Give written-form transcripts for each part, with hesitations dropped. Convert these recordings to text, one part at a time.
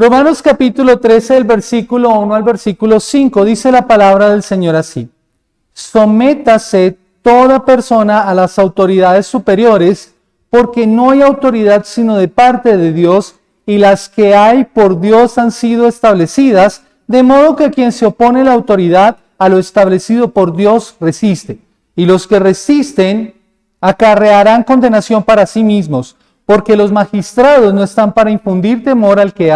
Romanos capítulo 13, del versículo 1 al versículo 5, dice la palabra del Señor así: sométase toda persona a las autoridades superiores, porque no hay autoridad sino de parte de Dios, y las que hay por Dios han sido establecidas, de modo que quien se opone a la autoridad, a lo establecido por Dios, resiste. Y los que resisten acarrearán condenación para sí mismos, porque los magistrados no están para infundir temor al que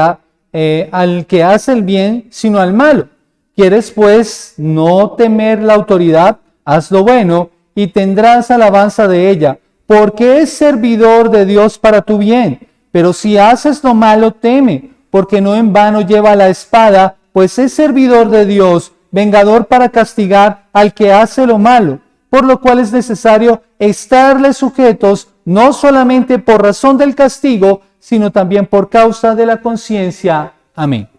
hace el bien, sino al malo. ¿Quieres pues no temer la autoridad? Haz lo bueno y tendrás alabanza de ella, porque es servidor de Dios para tu bien. Pero si haces lo malo, teme, porque no en vano lleva la espada, pues es servidor de Dios, vengador para castigar al que hace lo malo, por lo cual es necesario estarle sujetos, no solamente por razón del castigo, sino también por causa de la conciencia. Amén.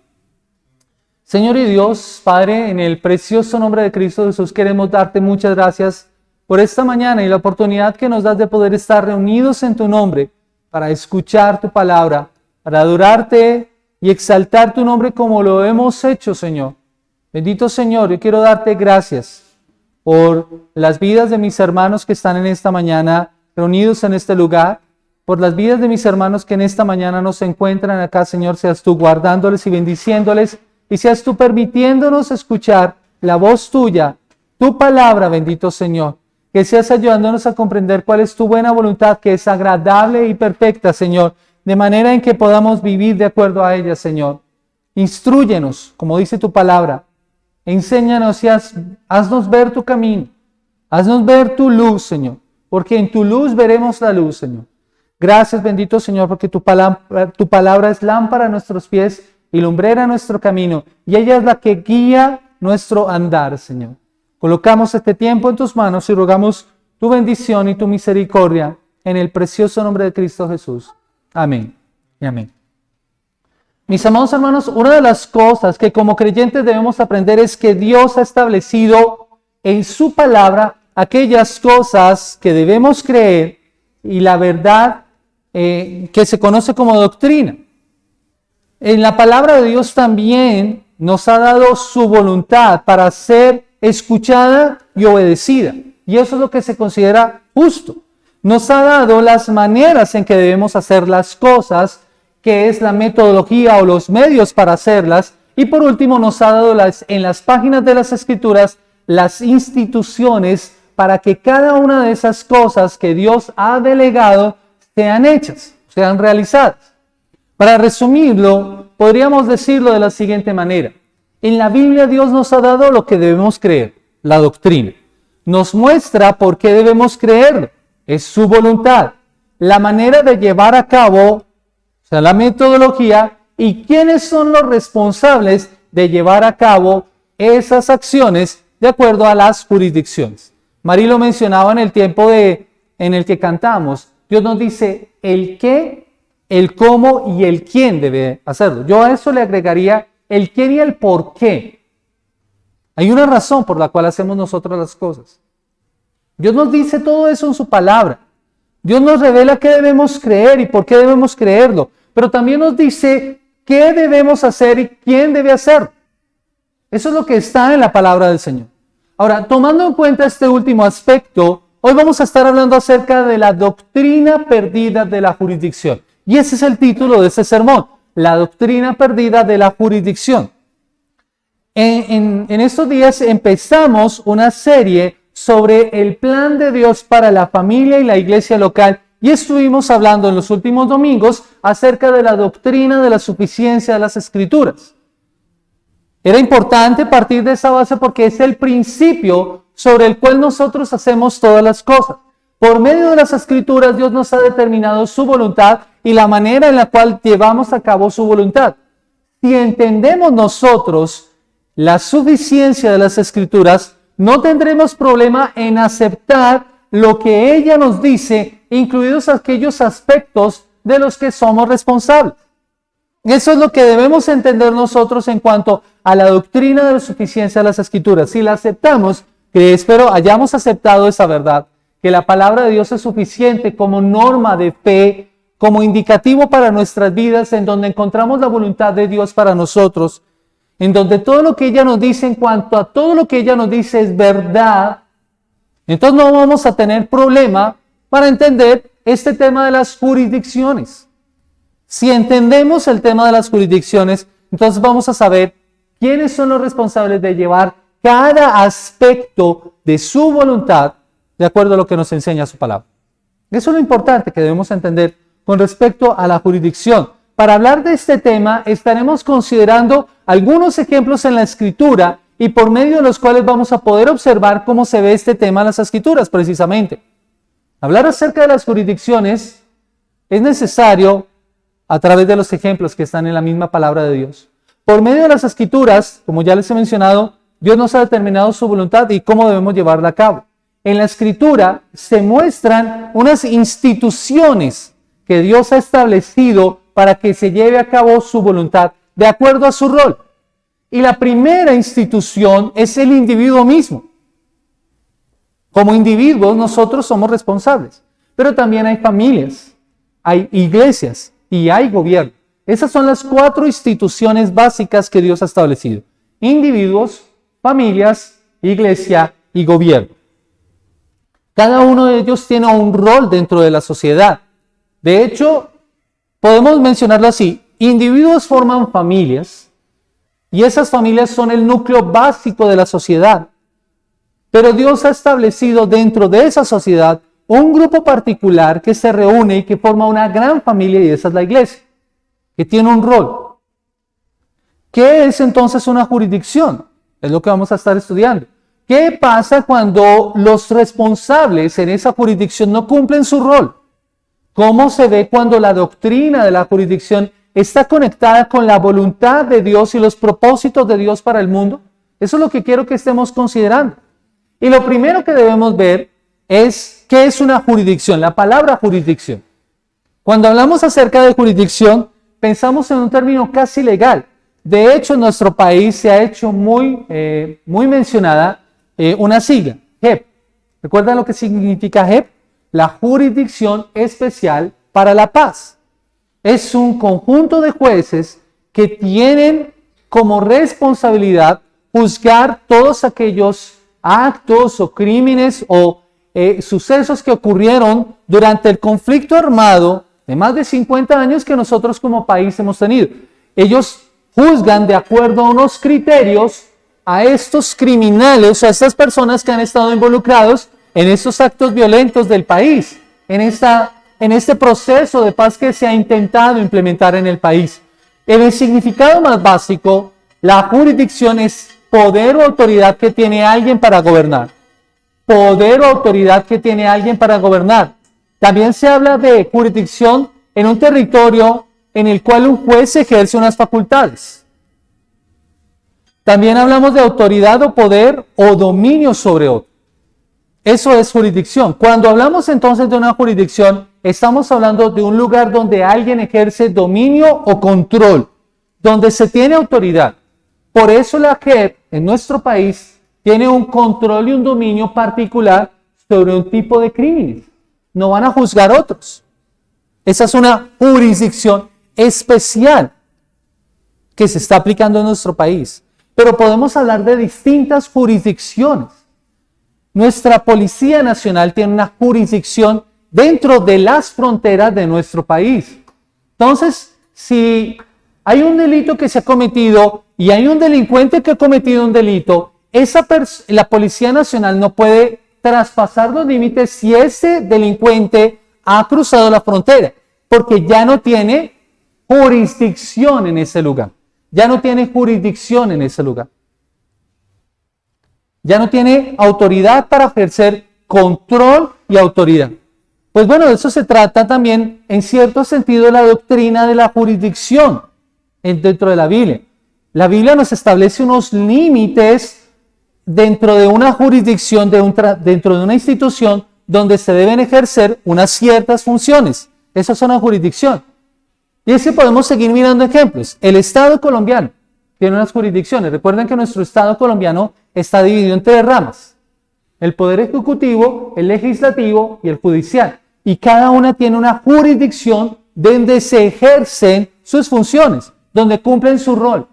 Señor y Dios, Padre, en el precioso nombre de Cristo Jesús queremos darte muchas gracias por esta mañana y la oportunidad que nos das de poder estar reunidos en tu nombre para escuchar tu palabra, para adorarte y exaltar tu nombre como lo hemos hecho, Señor. Bendito Señor, yo quiero darte gracias por las vidas de mis hermanos que están en esta mañana reunidos en este lugar, por las vidas de mis hermanos que en esta mañana nos encuentran acá, Señor. Seas tú guardándoles y bendiciéndoles, y seas tú permitiéndonos escuchar la voz tuya, tu palabra, bendito Señor. Que seas ayudándonos a comprender cuál es tu buena voluntad, que es agradable y perfecta, Señor, de manera en que podamos vivir de acuerdo a ella, Señor. Instrúyenos, como dice tu palabra. Enséñanos y haznos ver tu camino. Haznos ver tu luz, Señor, porque en tu luz veremos la luz, Señor. Gracias, bendito Señor, porque tu palabra es lámpara a nuestros pies y lumbrera a nuestro camino, y ella es la que guía nuestro andar, Señor. Colocamos este tiempo en tus manos y rogamos tu bendición y tu misericordia en el precioso nombre de Cristo Jesús. Amén y amén. Mis amados hermanos, una de las cosas que como creyentes debemos aprender es que Dios ha establecido en su palabra aquellas cosas que debemos creer y la verdad que se conoce como doctrina. En la palabra de Dios también nos ha dado su voluntad para ser escuchada y obedecida. Y eso es lo que se considera justo. Nos ha dado las maneras en que debemos hacer las cosas, que es la metodología o los medios para hacerlas. Y por último nos ha dado en las páginas de las Escrituras las instituciones para que cada una de esas cosas que Dios ha delegado sean hechas, sean realizadas. Para resumirlo, podríamos decirlo de la siguiente manera. En la Biblia Dios nos ha dado lo que debemos creer, la doctrina. Nos muestra por qué debemos creerlo. Es su voluntad. La manera de llevar a cabo, o sea, la metodología, y quiénes son los responsables de llevar a cabo esas acciones de acuerdo a las jurisdicciones. Marí lo mencionaba en el tiempo en el que cantamos. Dios nos dice el qué, el cómo y el quién debe hacerlo. Yo a eso le agregaría el quién y el por qué. Hay una razón por la cual hacemos nosotros las cosas. Dios nos dice todo eso en su palabra. Dios nos revela qué debemos creer y por qué debemos creerlo. Pero también nos dice qué debemos hacer y quién debe hacerlo. Eso es lo que está en la palabra del Señor. Ahora, tomando en cuenta este último aspecto, hoy vamos a estar hablando acerca de la doctrina perdida de la jurisdicción. Y ese es el título de este sermón. La doctrina perdida de la jurisdicción. En estos días empezamos una serie sobre el plan de Dios para la familia y la iglesia local, y estuvimos hablando en los últimos domingos acerca de la doctrina de la suficiencia de las Escrituras. Era importante partir de esa base porque es el principio sobre el cual nosotros hacemos todas las cosas. Por medio de las Escrituras Dios nos ha determinado su voluntad y la manera en la cual llevamos a cabo su voluntad. Si entendemos nosotros la suficiencia de las Escrituras, no tendremos problema en aceptar lo que ella nos dice, incluidos aquellos aspectos de los que somos responsables. Eso es lo que debemos entender nosotros en cuanto a la doctrina de la suficiencia de las Escrituras. Si la aceptamos, que espero hayamos aceptado esa verdad, que la palabra de Dios es suficiente como norma de fe como indicativo para nuestras vidas, en donde encontramos la voluntad de Dios para nosotros, en donde todo lo que ella nos dice, en cuanto a todo lo que ella nos dice es verdad, entonces no vamos a tener problema para entender este tema de las jurisdicciones. Si entendemos el tema de las jurisdicciones, entonces vamos a saber quiénes son los responsables de llevar cada aspecto de su voluntad de acuerdo a lo que nos enseña su palabra. Eso es lo importante que debemos entender con respecto a la jurisdicción. Para hablar de este tema, estaremos considerando algunos ejemplos en la Escritura y por medio de los cuales vamos a poder observar cómo se ve este tema en las Escrituras, precisamente. Hablar acerca de las jurisdicciones es necesario a través de los ejemplos que están en la misma palabra de Dios. Por medio de las Escrituras, como ya les he mencionado, Dios nos ha determinado su voluntad y cómo debemos llevarla a cabo. En la Escritura se muestran unas instituciones que Dios ha establecido para que se lleve a cabo su voluntad de acuerdo a su rol. Y la primera institución es el individuo mismo. Como individuos nosotros somos responsables, pero también hay familias, hay iglesias y hay gobierno. Esas son las 4 instituciones básicas que Dios ha establecido: individuos, familias, iglesia y gobierno. Cada uno de ellos tiene un rol dentro de la sociedad. De hecho, podemos mencionarlo así: individuos forman familias y esas familias son el núcleo básico de la sociedad. Pero Dios ha establecido dentro de esa sociedad un grupo particular que se reúne y que forma una gran familia, y esa es la iglesia, que tiene un rol. ¿Qué es entonces una jurisdicción? Es lo que vamos a estar estudiando. ¿Qué pasa cuando los responsables en esa jurisdicción no cumplen su rol? ¿Cómo se ve cuando la doctrina de la jurisdicción está conectada con la voluntad de Dios y los propósitos de Dios para el mundo? Eso es lo que quiero que estemos considerando. Y lo primero que debemos ver es qué es una jurisdicción, la palabra jurisdicción. Cuando hablamos acerca de jurisdicción, pensamos en un término casi legal. De hecho, en nuestro país se ha hecho muy mencionada una sigla, JEP. ¿Recuerdan lo que significa JEP? La Jurisdicción Especial para la Paz. Es un conjunto de jueces que tienen como responsabilidad juzgar todos aquellos actos o crímenes o sucesos que ocurrieron durante el conflicto armado de más de 50 años que nosotros como país hemos tenido. Ellos juzgan de acuerdo a unos criterios a estos criminales, a estas personas que han estado involucrados en estos actos violentos del país, en este proceso de paz que se ha intentado implementar en el país. En el significado más básico, la jurisdicción es poder o autoridad que tiene alguien para gobernar. Poder o autoridad que tiene alguien para gobernar. También se habla de jurisdicción en un territorio en el cual un juez ejerce unas facultades. También hablamos de autoridad o poder o dominio sobre otro. Eso es jurisdicción. Cuando hablamos entonces de una jurisdicción, estamos hablando de un lugar donde alguien ejerce dominio o control, donde se tiene autoridad. Por eso la JEP en nuestro país tiene un control y un dominio particular sobre un tipo de crímenes. No van a juzgar otros. Esa es una jurisdicción especial que se está aplicando en nuestro país. Pero podemos hablar de distintas jurisdicciones. Nuestra Policía Nacional tiene una jurisdicción dentro de las fronteras de nuestro país. Entonces, si hay un delito que se ha cometido y hay un delincuente que ha cometido un delito, la Policía Nacional no puede traspasar los límites si ese delincuente ha cruzado la frontera, porque ya no tiene jurisdicción en ese lugar. Ya no tiene jurisdicción en ese lugar. Ya no tiene autoridad para ejercer control y autoridad. Pues bueno, de eso se trata también en cierto sentido la doctrina de la jurisdicción dentro de la Biblia. La Biblia nos establece unos límites dentro de una jurisdicción, dentro de una institución donde se deben ejercer unas ciertas funciones. Eso es una jurisdicción. Y es que podemos seguir mirando ejemplos. El Estado colombiano tiene unas jurisdicciones. Recuerden que nuestro Estado colombiano está dividido en 3 ramas: el Poder Ejecutivo, el Legislativo y el Judicial. Y cada una tiene una jurisdicción donde se ejercen sus funciones, donde cumplen su rol.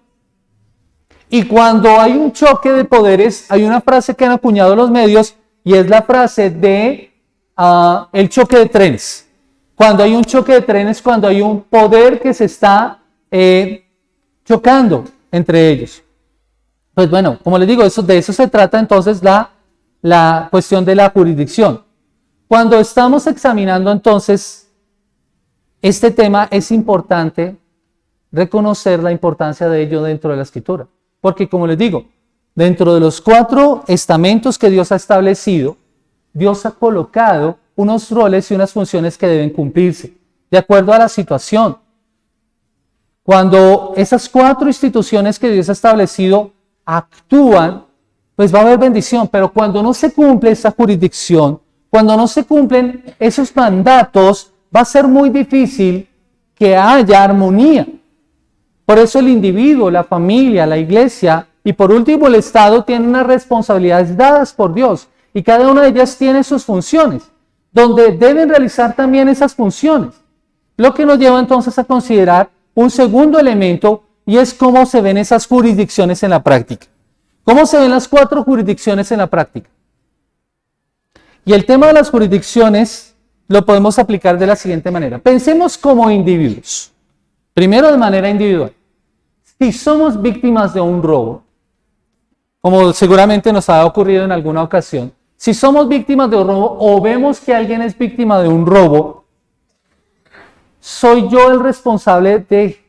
Y cuando hay un choque de poderes, hay una frase que han acuñado los medios y es la frase de el choque de trenes. Cuando hay un choque de trenes, cuando hay un poder que se está chocando entre ellos. Pues bueno, como les digo, de eso se trata entonces la cuestión de la jurisdicción. Cuando estamos examinando entonces este tema, es importante reconocer la importancia de ello dentro de la Escritura. Porque como les digo, dentro de los 4 estamentos que Dios ha establecido, Dios ha colocado unos roles y unas funciones que deben cumplirse, de acuerdo a la situación. Cuando esas 4 instituciones que Dios ha establecido actúan, pues va a haber bendición, pero cuando no se cumple esa jurisdicción, cuando no se cumplen esos mandatos, va a ser muy difícil que haya armonía. Por eso el individuo, la familia, la iglesia y por último el Estado tienen unas responsabilidades dadas por Dios y cada una de ellas tiene sus funciones, donde deben realizar también esas funciones. Lo que nos lleva entonces a considerar un segundo elemento y es cómo se ven esas jurisdicciones en la práctica. ¿Cómo se ven las 4 jurisdicciones en la práctica? Y el tema de las jurisdicciones lo podemos aplicar de la siguiente manera. Pensemos como individuos. Primero de manera individual. Si somos víctimas de un robo, como seguramente nos ha ocurrido en alguna ocasión, si somos víctimas de un robo o vemos que alguien es víctima de un robo, soy yo el responsable de,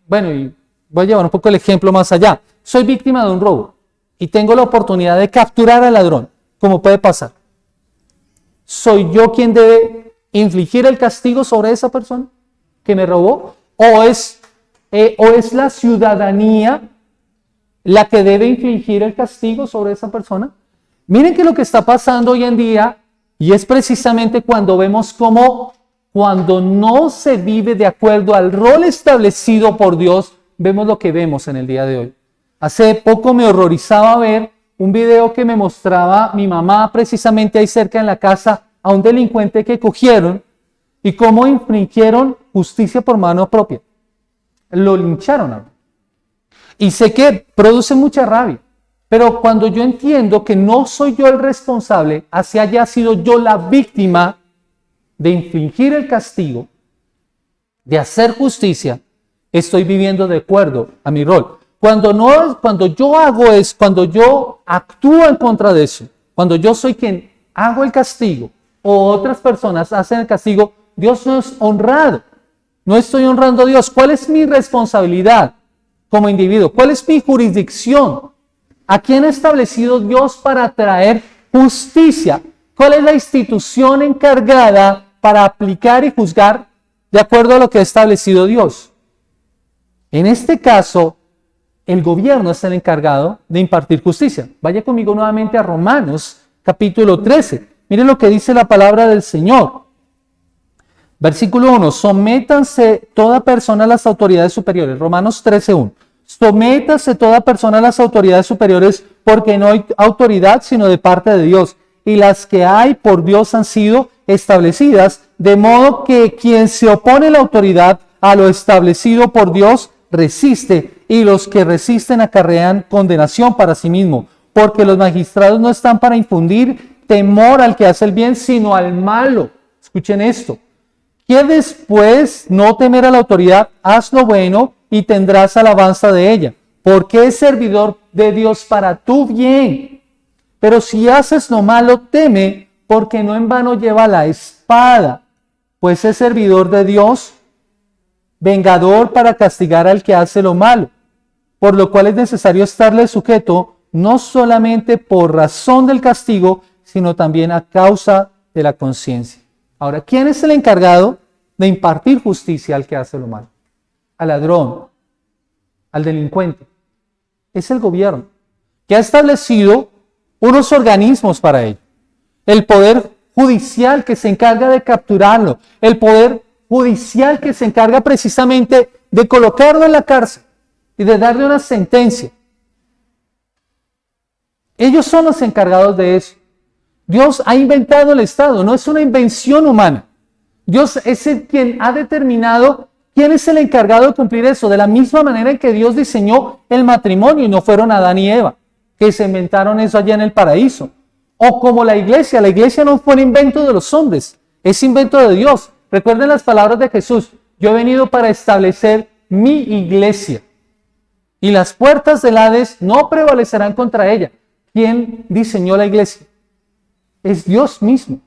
bueno, y voy a llevar un poco el ejemplo más allá. Soy víctima de un robo y tengo la oportunidad de capturar al ladrón, como puede pasar. ¿Soy yo quien debe infligir el castigo sobre esa persona que me robó? ¿O es la ciudadanía la que debe infligir el castigo sobre esa persona? Miren que lo que está pasando hoy en día, y es precisamente cuando vemos cómo cuando no se vive de acuerdo al rol establecido por Dios, vemos lo que vemos en el día de hoy. Hace poco me horrorizaba ver un video que me mostraba mi mamá precisamente ahí cerca en la casa a un delincuente que cogieron y cómo infringieron justicia por mano propia. Lo lincharon. Y sé que produce mucha rabia, pero cuando yo entiendo que no soy yo el responsable, así haya sido yo la víctima de infligir el castigo, de hacer justicia, estoy viviendo de acuerdo a mi rol. Cuando yo hago eso, cuando yo actúo en contra de eso, cuando yo soy quien hago el castigo o otras personas hacen el castigo, Dios no es honrado. No estoy honrando a Dios. ¿Cuál es mi responsabilidad como individuo? ¿Cuál es mi jurisdicción? ¿A quién ha establecido Dios para traer justicia? ¿Cuál es la institución encargada para aplicar y juzgar de acuerdo a lo que ha establecido Dios? En este caso, el gobierno es el encargado de impartir justicia. Vaya conmigo nuevamente a Romanos, capítulo 13. Miren lo que dice la palabra del Señor. Versículo 1. Sométanse toda persona a las autoridades superiores. Romanos 13:1. Sométase toda persona a las autoridades superiores, porque no hay autoridad sino de parte de Dios. Y las que hay por Dios han sido establecidas, de modo que quien se opone a la autoridad, a lo establecido por Dios, resiste, y los que resisten acarrean condenación para sí mismo, porque los magistrados no están para infundir temor al que hace el bien, sino al malo. Escuchen esto. Que después no temer a la autoridad, haz lo bueno y tendrás alabanza de ella, porque es servidor de Dios para tu bien. Pero si haces lo malo, teme, porque no en vano lleva la espada, pues es servidor de Dios, vengador para castigar al que hace lo malo, por lo cual es necesario estarle sujeto, no solamente por razón del castigo, sino también a causa de la conciencia. Ahora, ¿quién es el encargado de impartir justicia al que hace lo malo? Al ladrón, al delincuente. Es el gobierno, que ha establecido unos organismos para ello. El poder judicial que se encarga de capturarlo, el poder judicial que se encarga precisamente de colocarlo en la cárcel y de darle una sentencia. Ellos son los encargados de eso. Dios ha inventado el Estado, no es una invención humana. Dios es el quien ha determinado quién es el encargado de cumplir eso, de la misma manera en que Dios diseñó el matrimonio y no fueron Adán y Eva, que se inventaron eso allá en el paraíso. O como la iglesia no fue un invento de los hombres, es invento de Dios. Recuerden las palabras de Jesús: yo he venido para establecer mi iglesia y las puertas del Hades no prevalecerán contra ella. ¿Quién diseñó la iglesia? Es Dios mismo.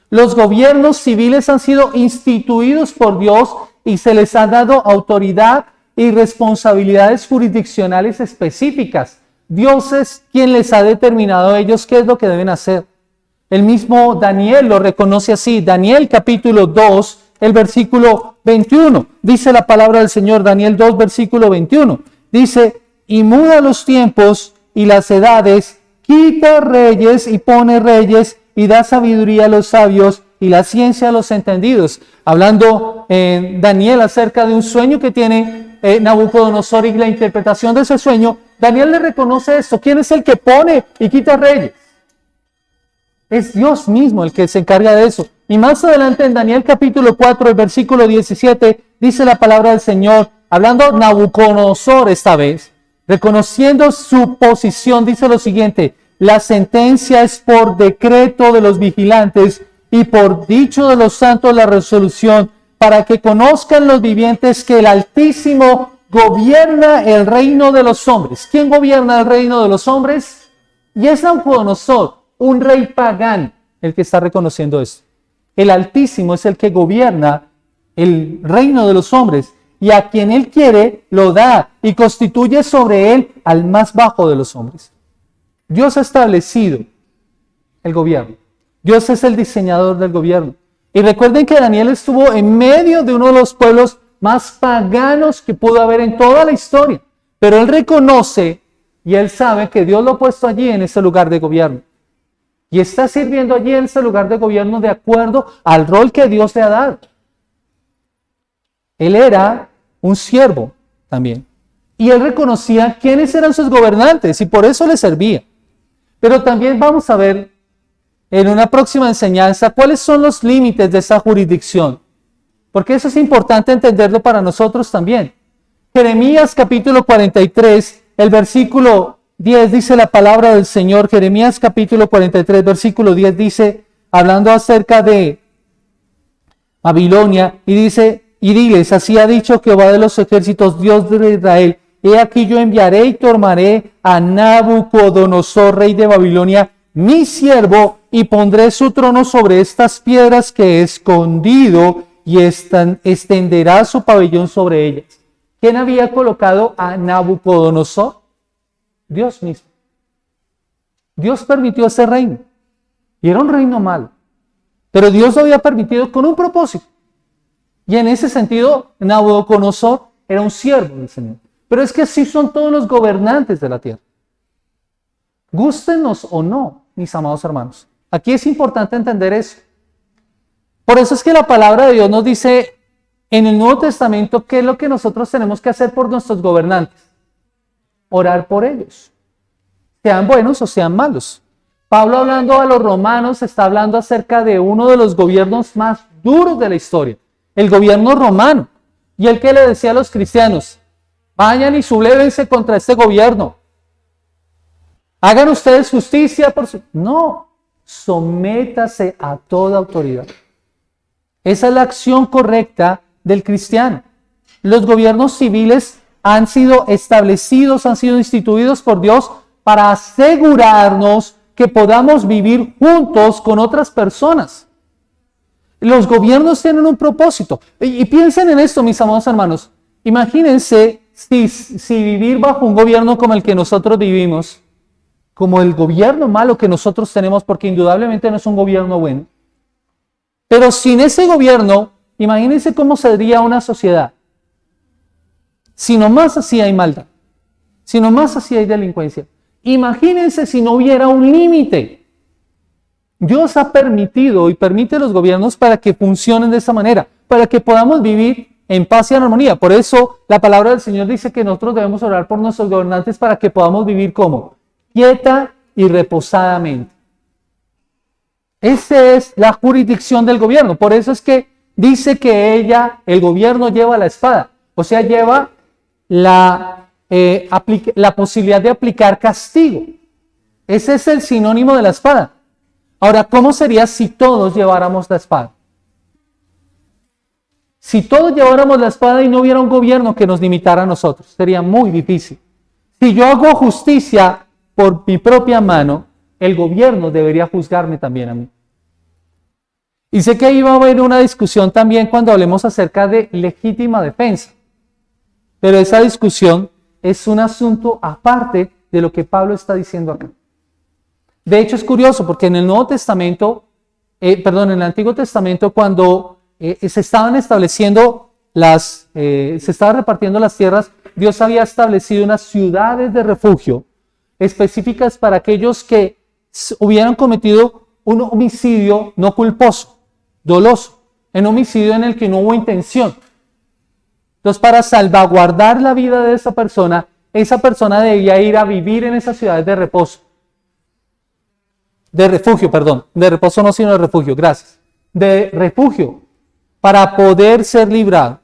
Los gobiernos civiles han sido instituidos por Dios y se les ha dado autoridad y responsabilidades jurisdiccionales específicas. Dios es quien les ha determinado a ellos qué es lo que deben hacer. El mismo Daniel lo reconoce así. Daniel capítulo 2, el versículo 21. Dice la palabra del Señor, Daniel 2, versículo 21. Dice: y muda los tiempos y las edades, quita reyes y pone reyes, y da sabiduría a los sabios y la ciencia a los entendidos. Hablando Daniel acerca de un sueño que tiene Nabucodonosor y la interpretación de ese sueño, Daniel le reconoce esto. ¿Quién es el que pone y quita reyes? Es Dios mismo el que se encarga de eso. Y más adelante en Daniel capítulo 4, el versículo 17, dice la palabra del Señor, hablando Nabucodonosor esta vez, reconociendo su posición, dice lo siguiente: la sentencia es por decreto de los vigilantes y por dicho de los santos la resolución, para que conozcan los vivientes que el Altísimo gobierna el reino de los hombres. ¿Quién gobierna el reino de los hombres? Y es Nabucodonosor, un rey pagano, el que está reconociendo esto. El Altísimo es el que gobierna el reino de los hombres, y a quien él quiere lo da y constituye sobre él al más bajo de los hombres. Dios ha establecido el gobierno. Dios es el diseñador del gobierno. Y recuerden que Daniel estuvo en medio de uno de los pueblos más paganos que pudo haber en toda la historia. Pero él reconoce y él sabe que Dios lo ha puesto allí en ese lugar de gobierno. Y está sirviendo allí en ese lugar de gobierno de acuerdo al rol que Dios le ha dado. Él era un siervo también. Y él reconocía quiénes eran sus gobernantes y por eso le servía. Pero también vamos a ver en una próxima enseñanza cuáles son los límites de esa jurisdicción. Porque eso es importante entenderlo para nosotros también. Jeremías capítulo 43, el versículo 10 dice la palabra del Señor. Jeremías capítulo 43, versículo 10 dice, hablando acerca de Babilonia, y dice: y diles, así ha dicho Jehová de los ejércitos, Dios de Israel: he aquí yo enviaré y tomaré a Nabucodonosor, rey de Babilonia, mi siervo, y pondré su trono sobre estas piedras que he escondido, y extenderá su pabellón sobre ellas. ¿Quién había colocado a Nabucodonosor? Dios mismo. Dios permitió ese reino. Y era un reino malo. Pero Dios lo había permitido con un propósito. Y en ese sentido, Nabucodonosor era un siervo del Señor. Pero es que así son todos los gobernantes de la tierra. Gústenos o no, mis amados hermanos. Aquí es importante entender eso. Por eso es que la palabra de Dios nos dice en el Nuevo Testamento qué es lo que nosotros tenemos que hacer por nuestros gobernantes. Orar por ellos. Sean buenos o sean malos. Pablo, hablando a los romanos, está hablando acerca de uno de los gobiernos más duros de la historia. El gobierno romano. Y el que le decía a los cristianos: vayan y sublévense contra este gobierno. Hagan ustedes justicia por su... No, sométase a toda autoridad. Esa es la acción correcta del cristiano. Los gobiernos civiles han sido establecidos, han sido instituidos por Dios para asegurarnos que podamos vivir juntos con otras personas. Los gobiernos tienen un propósito. Y piensen en esto, mis amados hermanos. Imagínense si vivir bajo un gobierno como el que nosotros vivimos, como el gobierno malo que nosotros tenemos, porque indudablemente no es un gobierno bueno. Pero sin ese gobierno, imagínense cómo sería una sociedad. Si nomás así hay maldad, si nomás así hay delincuencia. Imagínense si no hubiera un límite. Dios ha permitido y permite los gobiernos para que funcionen de esa manera, para que podamos vivir en paz y en armonía. Por eso la palabra del Señor dice que nosotros debemos orar por nuestros gobernantes para que podamos vivir como quieta y reposadamente. Esa es la jurisdicción del gobierno. Por eso es que dice que el gobierno lleva la espada, o sea, lleva la posibilidad de aplicar castigo. Ese es el sinónimo de la espada. Ahora, ¿cómo sería si todos lleváramos la espada? Si todos lleváramos la espada y no hubiera un gobierno que nos limitara a nosotros, sería muy difícil. Si yo hago justicia por mi propia mano, el gobierno debería juzgarme también a mí. Y sé que ahí va a haber una discusión también cuando hablemos acerca de legítima defensa. Pero esa discusión es un asunto aparte de lo que Pablo está diciendo acá. De hecho, es curioso porque en el Antiguo Testamento, cuando se estaban estableciendo se estaban repartiendo las tierras, Dios había establecido unas ciudades de refugio específicas para aquellos que hubieran cometido un homicidio no culposo, doloso, un homicidio en el que no hubo intención. Entonces, para salvaguardar la vida de esa persona debía ir a vivir en esas ciudades de reposo. De refugio, de reposo no, sino de refugio, gracias. De refugio, para poder ser librado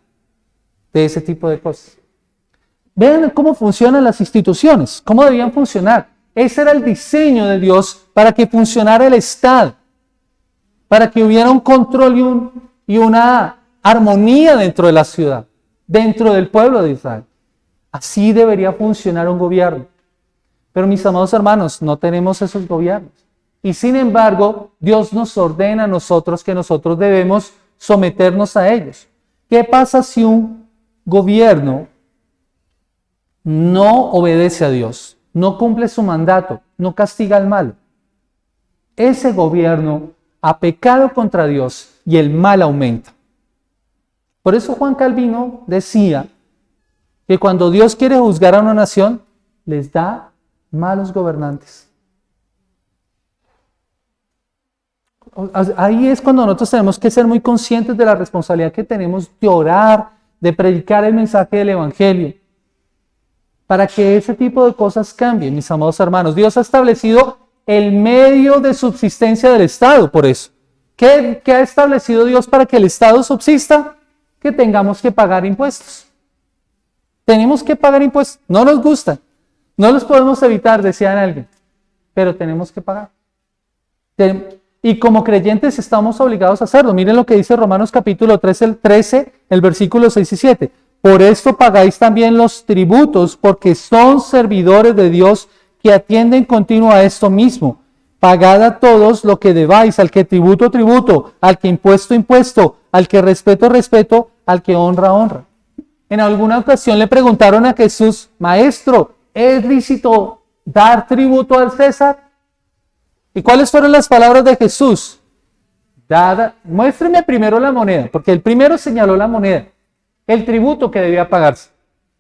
de ese tipo de cosas. Vean cómo funcionan las instituciones, cómo debían funcionar. Ese era el diseño de Dios para que funcionara el Estado, para que hubiera un control y una armonía dentro de la ciudad, dentro del pueblo de Israel. Así debería funcionar un gobierno. Pero mis amados hermanos, no tenemos esos gobiernos. Y sin embargo, Dios nos ordena a nosotros que nosotros debemos someternos a ellos. ¿Qué pasa si un gobierno no obedece a Dios, no cumple su mandato, no castiga al malo? Ese gobierno ha pecado contra Dios y el mal aumenta. Por eso Juan Calvino decía que cuando Dios quiere juzgar a una nación, les da malos gobernantes. Ahí es cuando nosotros tenemos que ser muy conscientes de la responsabilidad que tenemos de orar, de predicar el mensaje del Evangelio, para que ese tipo de cosas cambien, mis amados hermanos. Dios ha establecido el medio de subsistencia del Estado, por eso. ¿Qué ha establecido Dios para que el Estado subsista? Que tengamos que pagar impuestos. Tenemos que pagar impuestos. No nos gusta. No los podemos evitar, decía alguien, pero tenemos que pagar. Y como creyentes estamos obligados a hacerlo. Miren lo que dice Romanos capítulo 13, el versículo 6 y 7. Por esto pagáis también los tributos, porque son servidores de Dios que atienden continuo a esto mismo. Pagad a todos lo que debáis, al que tributo, tributo, al que impuesto, impuesto, al que respeto, respeto, al que honra, honra. En alguna ocasión le preguntaron a Jesús: Maestro, ¿es lícito dar tributo al César? ¿Y cuáles fueron las palabras de Jesús? Muéstreme primero la moneda, porque el primero señaló la moneda, el tributo que debía pagarse.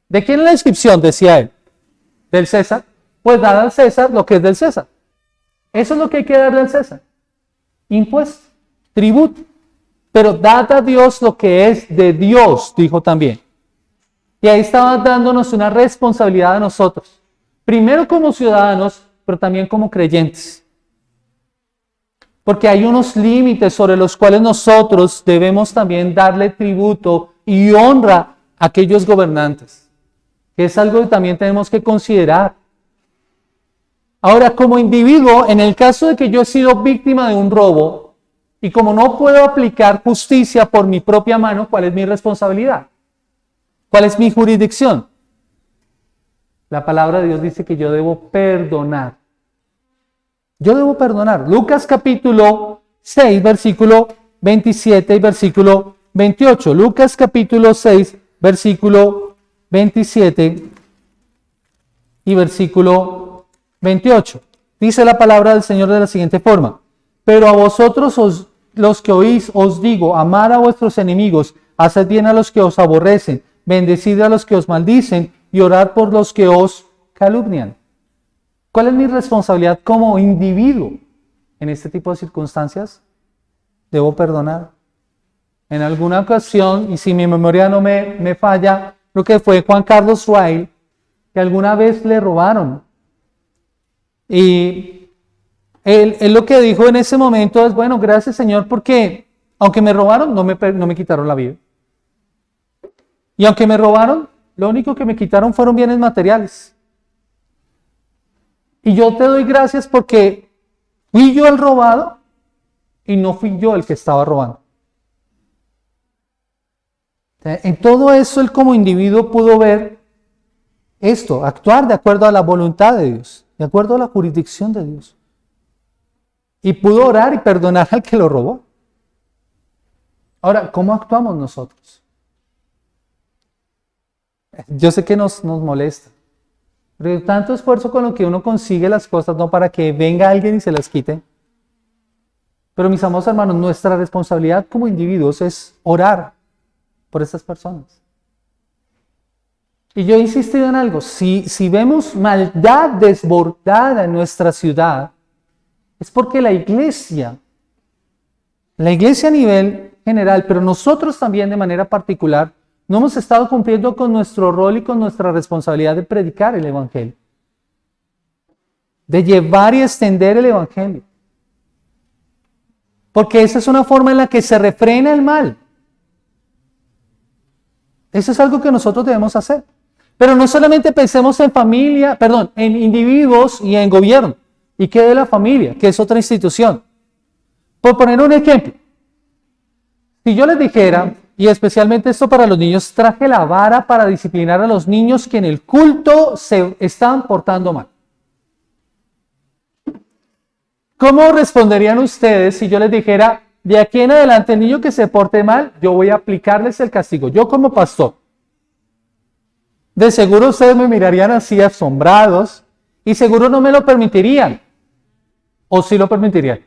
¿De quién es la inscripción? Decía él. ¿Del César? Pues dad al César lo que es del César. Eso es lo que hay que darle al César. Impuesto, tributo. Pero dad a Dios lo que es de Dios, dijo también. Y ahí estaba dándonos una responsabilidad a nosotros. Primero como ciudadanos, pero también como creyentes. Porque hay unos límites sobre los cuales nosotros debemos también darle tributo y honra a aquellos gobernantes. Que es algo que también tenemos que considerar. Ahora, como individuo, en el caso de que yo he sido víctima de un robo, y como no puedo aplicar justicia por mi propia mano, ¿cuál es mi responsabilidad? ¿Cuál es mi jurisdicción? La palabra de Dios dice que yo debo perdonar. Yo debo perdonar. Lucas capítulo 6, versículo 27 y versículo 28. Lucas capítulo 6, versículo 27 y versículo 28. Dice la palabra del Señor de la siguiente forma: pero a vosotros los que oís os digo, amad a vuestros enemigos, haced bien a los que os aborrecen, bendecid a los que os maldicen y orad por los que os calumnian. ¿Cuál es mi responsabilidad como individuo en este tipo de circunstancias? Debo perdonar. En alguna ocasión, y si mi memoria no me falla, creo que fue Juan Carlos Wright, que alguna vez le robaron. Y él lo que dijo en ese momento es: bueno, gracias Señor, porque Aunque me robaron, no me quitaron la vida. Y aunque me robaron, lo único que me quitaron fueron bienes materiales. Y yo te doy gracias porque fui yo el robado y no fui yo el que estaba robando. En todo eso él como individuo pudo ver esto, actuar de acuerdo a la voluntad de Dios, de acuerdo a la jurisdicción de Dios. Y pudo orar y perdonar al que lo robó. Ahora, ¿cómo actuamos nosotros? Yo sé que nos molesta, pero hay tanto esfuerzo con lo que uno consigue las cosas, no para que venga alguien y se las quite. Pero mis amados hermanos, nuestra responsabilidad como individuos es orar por estas personas. Y yo he insistido en algo, si vemos maldad desbordada en nuestra ciudad, es porque la iglesia a nivel general, pero nosotros también de manera particular, no hemos estado cumpliendo con nuestro rol y con nuestra responsabilidad de predicar el Evangelio, de llevar y extender el Evangelio. Porque esa es una forma en la que se refrena el mal. Eso es algo que nosotros debemos hacer. Pero no solamente pensemos en en individuos y en gobierno. ¿Y qué de la familia? Que es otra institución. Por poner un ejemplo, si yo les dijera, y especialmente esto para los niños, traje la vara para disciplinar a los niños que en el culto se están portando mal. ¿Cómo responderían ustedes si yo les dijera, de aquí en adelante el niño que se porte mal, yo voy a aplicarles el castigo, yo como pastor? De seguro ustedes me mirarían así asombrados y seguro no me lo permitirían. ¿O sí lo permitirían?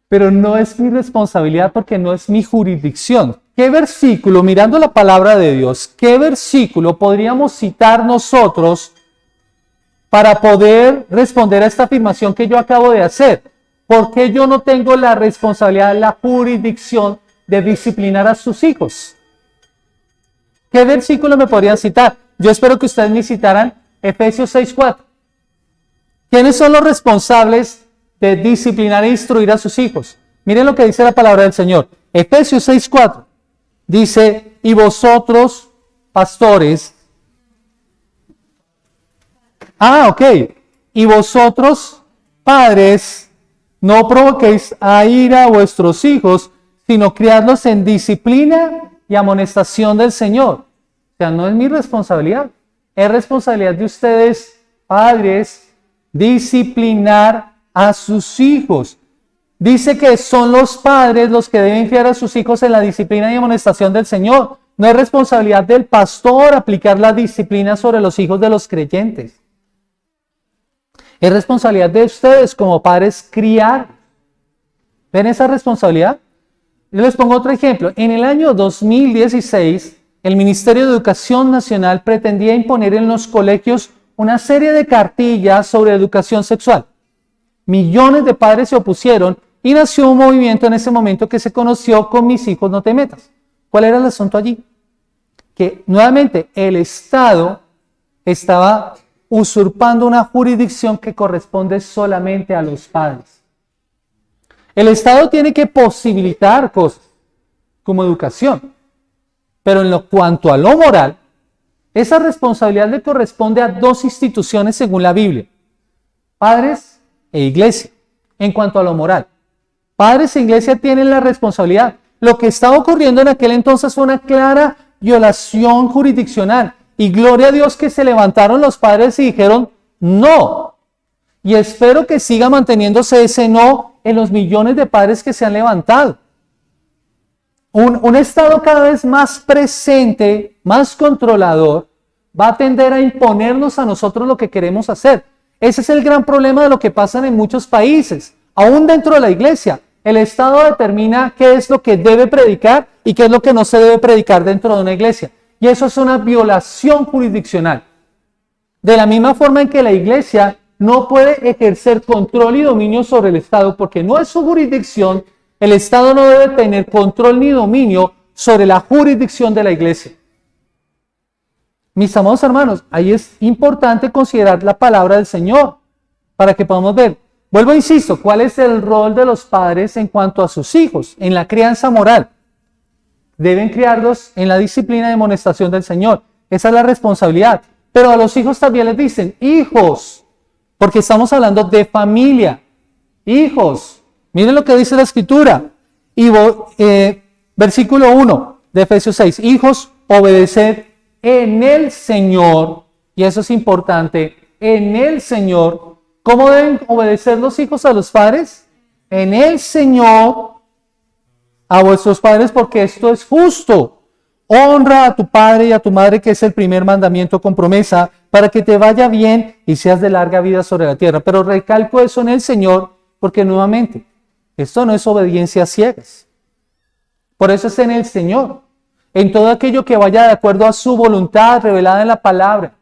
Pero no es mi responsabilidad porque no es mi jurisdicción. ¿Qué versículo, mirando la palabra de Dios, qué versículo podríamos citar nosotros para poder responder a esta afirmación que yo acabo de hacer? ¿Por qué yo no tengo la responsabilidad, la jurisdicción de disciplinar a sus hijos? ¿Qué versículo me podrían citar? Yo espero que ustedes me citaran Efesios 6:4. ¿Quiénes son los responsables de disciplinar e instruir a sus hijos? Miren lo que dice la palabra del Señor. Efesios 6:4 dice, y vosotros, pastores, y vosotros, padres, no provoquéis a ira a vuestros hijos, sino criadlos en disciplina y amonestación del Señor. O sea, no es mi responsabilidad, es responsabilidad de ustedes, padres, disciplinar a sus hijos. Dice que son los padres los que deben criar a sus hijos en la disciplina y amonestación del Señor. No es responsabilidad del pastor aplicar la disciplina sobre los hijos de los creyentes. Es responsabilidad de ustedes como padres criar. ¿Ven esa responsabilidad? Yo les pongo otro ejemplo. En el año 2016, el Ministerio de Educación Nacional pretendía imponer en los colegios una serie de cartillas sobre educación sexual. Millones de padres se opusieron y nació un movimiento en ese momento que se conoció con Mis hijos no te metas. ¿Cuál era el asunto allí? Que nuevamente el Estado estaba usurpando una jurisdicción que corresponde solamente a los padres. El Estado tiene que posibilitar cosas como educación, pero en cuanto a lo moral, esa responsabilidad le corresponde a dos instituciones según la Biblia: padres e iglesia. En cuanto a lo moral, padres e iglesia tienen la responsabilidad. Lo que estaba ocurriendo en aquel entonces fue una clara violación jurisdiccional. Y gloria a Dios que se levantaron los padres y dijeron no. Y espero que siga manteniéndose ese no en los millones de padres que se han levantado. Un Estado cada vez más presente, más controlador, va a tender a imponernos a nosotros lo que queremos hacer. Ese es el gran problema de lo que pasa en muchos países. Aún dentro de la iglesia, el Estado determina qué es lo que debe predicar y qué es lo que no se debe predicar dentro de una iglesia. Y eso es una violación jurisdiccional. De la misma forma en que la iglesia no puede ejercer control y dominio sobre el Estado porque no es su jurisdicción, el Estado no debe tener control ni dominio sobre la jurisdicción de la iglesia. Mis amados hermanos, ahí es importante considerar la palabra del Señor para que podamos ver. vuelvo e insisto, ¿cuál es el rol de los padres en cuanto a sus hijos en la crianza moral? Deben criarlos en la disciplina y amonestación del Señor. Esa es la responsabilidad. Pero a los hijos también les dicen, hijos, porque estamos hablando de familia. Hijos, miren lo que dice la Escritura. Y versículo 1 de Efesios 6, hijos, obedeced en el Señor, y eso es importante, en el Señor. ¿Cómo deben obedecer los hijos a los padres? En el Señor, a vuestros padres, porque esto es justo. Honra a tu padre y a tu madre, que es el primer mandamiento con promesa, para que te vaya bien y seas de larga vida sobre la tierra. Pero recalco eso en el Señor, porque nuevamente, esto no es obediencia a ciegas. Por eso es en el Señor, en todo aquello que vaya de acuerdo a su voluntad revelada en la palabra.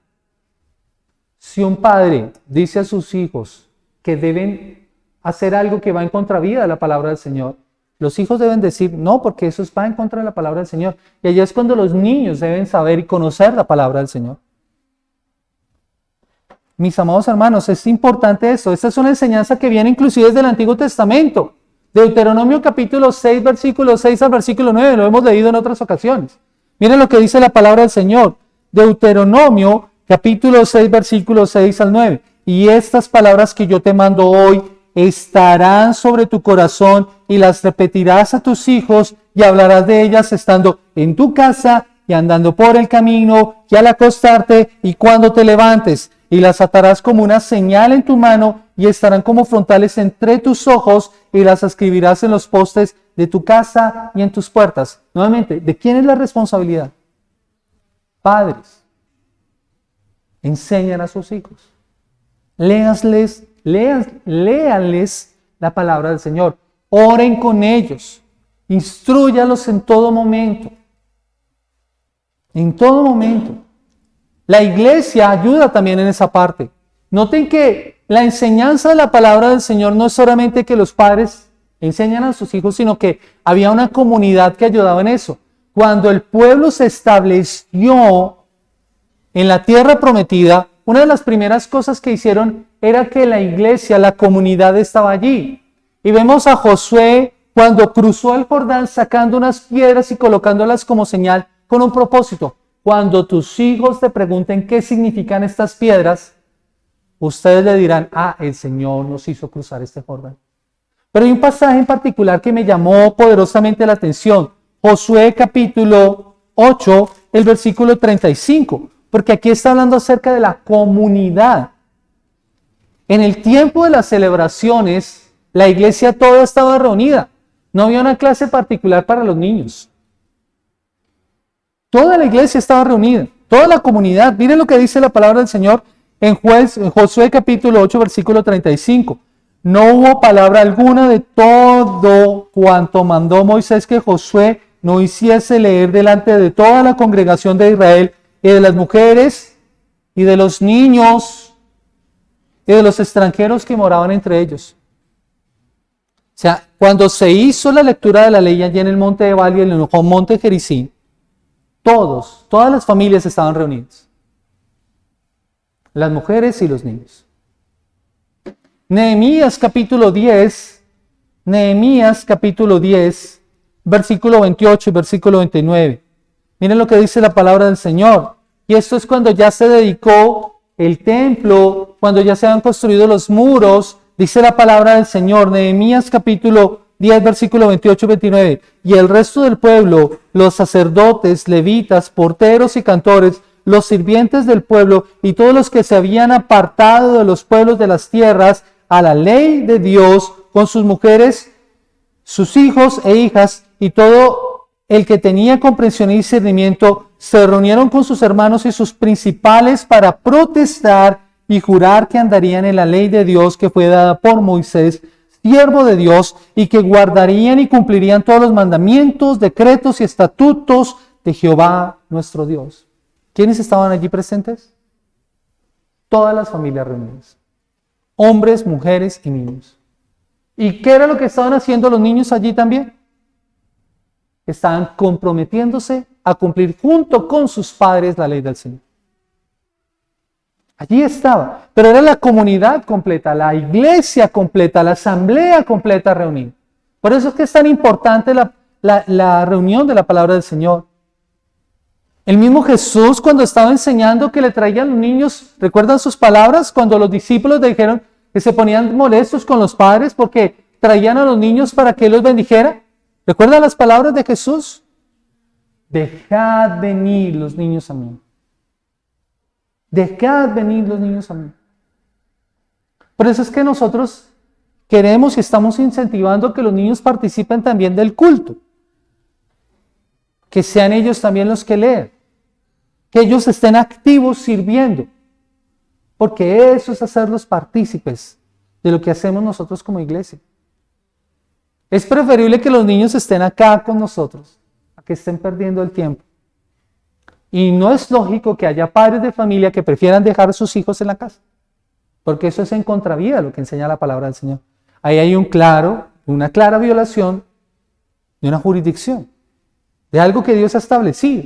Si un padre dice a sus hijos que deben hacer algo que va en contravía de la palabra del Señor, los hijos deben decir no, porque eso va en contra de la palabra del Señor. Y allá es cuando los niños deben saber y conocer la palabra del Señor. Mis amados hermanos, es importante esto. Esta es una enseñanza que viene inclusive desde el Antiguo Testamento. Deuteronomio capítulo 6, versículo 6 al versículo 9, lo hemos leído en otras ocasiones. Miren lo que dice la palabra del Señor. Deuteronomio capítulo 6, versículo 6 al 9. Y estas palabras que yo te mando hoy estarán sobre tu corazón y las repetirás a tus hijos y hablarás de ellas estando en tu casa y andando por el camino y al acostarte y cuando te levantes, y las atarás como una señal en tu mano y estarán como frontales entre tus ojos y las escribirás en los postes de tu casa y en tus puertas. Nuevamente, ¿de quién es la responsabilidad? Padres. Enseñan a sus hijos. Léanles la palabra del Señor. Oren con ellos. Instrúyalos en todo momento. En todo momento. La iglesia ayuda también en esa parte. Noten que la enseñanza de la palabra del Señor no es solamente que los padres enseñan a sus hijos, sino que había una comunidad que ayudaba en eso. Cuando el pueblo se estableció en la tierra prometida, una de las primeras cosas que hicieron era que la iglesia, la comunidad estaba allí. Y vemos a Josué cuando cruzó el Jordán sacando unas piedras y colocándolas como señal con un propósito. Cuando tus hijos te pregunten qué significan estas piedras, ustedes le dirán, el Señor nos hizo cruzar este Jordán. Pero hay un pasaje en particular que me llamó poderosamente la atención. Josué capítulo 8, el versículo 35. Porque aquí está hablando acerca de la comunidad. En el tiempo de las celebraciones, la iglesia toda estaba reunida. No había una clase particular para los niños. Toda la iglesia estaba reunida, toda la comunidad. Miren lo que dice la palabra del Señor en Josué capítulo 8, versículo 35. No hubo palabra alguna de todo cuanto mandó Moisés que Josué no hiciese leer delante de toda la congregación de Israel, y de las mujeres, y de los niños, y de los extranjeros que moraban entre ellos. O sea, cuando se hizo la lectura de la ley allí en el monte de Ebal y en el monte Gerizim, todas las familias estaban reunidas. Las mujeres y los niños. Nehemías capítulo 10, versículo 28 y versículo 29. Miren lo que dice la palabra del Señor. Y esto es cuando ya se dedicó el templo, cuando ya se han construido los muros. Dice la palabra del Señor, Nehemías capítulo 10, versículo 28 y 29. Y el resto del pueblo, los sacerdotes, levitas, porteros y cantores, los sirvientes del pueblo y todos los que se habían apartado de los pueblos de las tierras a la ley de Dios, con sus mujeres, sus hijos e hijas y todo el que tenía comprensión y discernimiento, se reunieron con sus hermanos y sus principales para protestar y jurar que andarían en la ley de Dios que fue dada por Moisés, siervo de Dios, y que guardarían y cumplirían todos los mandamientos, decretos y estatutos de Jehová nuestro Dios. ¿Quiénes estaban allí presentes? Todas las familias reunidas. Hombres, mujeres y niños. ¿Y qué era lo que estaban haciendo los niños allí también? Estaban comprometiéndose a cumplir junto con sus padres la ley del Señor. Allí estaba, pero era la comunidad completa, la iglesia completa, la asamblea completa reunida. Por eso es que es tan importante la reunión de la palabra del Señor. El mismo Jesús, cuando estaba enseñando, que le traían los niños, ¿recuerdan sus palabras? Cuando los discípulos le dijeron que se ponían molestos con los padres porque traían a los niños para que Él los bendijera. ¿Recuerdan las palabras de Jesús? Dejad venir los niños a mí. Dejad venir los niños a mí. Por eso es que nosotros queremos y estamos incentivando que los niños participen también del culto. Que sean ellos también los que leen. Que ellos estén activos sirviendo. Porque eso es hacerlos partícipes de lo que hacemos nosotros como iglesia. Es preferible que los niños estén acá con nosotros, a que estén perdiendo el tiempo. Y no es lógico que haya padres de familia que prefieran dejar a sus hijos en la casa. Porque eso es en contravía de lo que enseña la palabra del Señor. Ahí hay una clara violación de una jurisdicción, de algo que Dios ha establecido.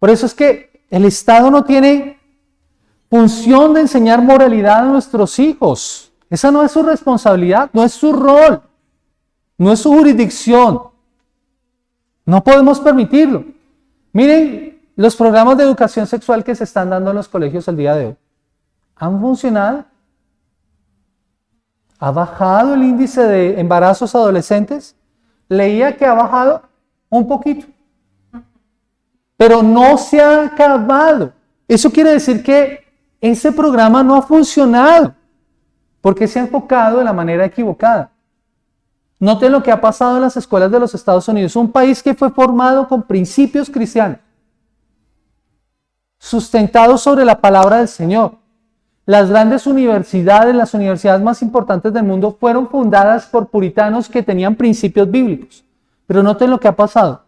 Por eso es que el Estado no tiene función de enseñar moralidad a nuestros hijos. Esa no es su responsabilidad, no es su rol, no es su jurisdicción. No podemos permitirlo. Miren los programas de educación sexual que se están dando en los colegios el día de hoy. ¿Han funcionado? ¿Ha bajado el índice de embarazos adolescentes? Leía que ha bajado un poquito. Pero no se ha acabado. Eso quiere decir que ese programa no ha funcionado, porque se ha enfocado de la manera equivocada. Noten lo que ha pasado en las escuelas de los Estados Unidos, un país que fue formado con principios cristianos, sustentados sobre la palabra del Señor. Las grandes universidades, las universidades más importantes del mundo, fueron fundadas por puritanos que tenían principios bíblicos. Pero noten lo que ha pasado.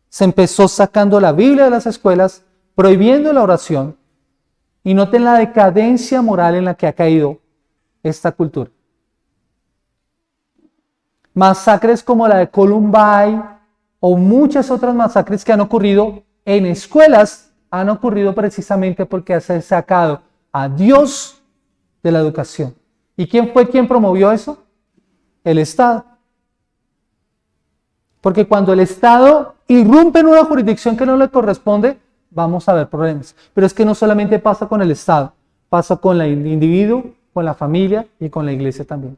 Se empezó sacando la Biblia de las escuelas, prohibiendo la oración, y noten la decadencia moral en la que ha caído esta cultura. Masacres como la de Columbine o muchas otras masacres que han ocurrido en escuelas han ocurrido precisamente porque se ha sacado a Dios de la educación. ¿Y quién fue quien promovió eso? El Estado. Porque cuando el Estado irrumpe en una jurisdicción que no le corresponde, vamos a ver problemas. Pero es que no solamente pasa con el Estado, pasa con el individuo, con la familia y con la iglesia también.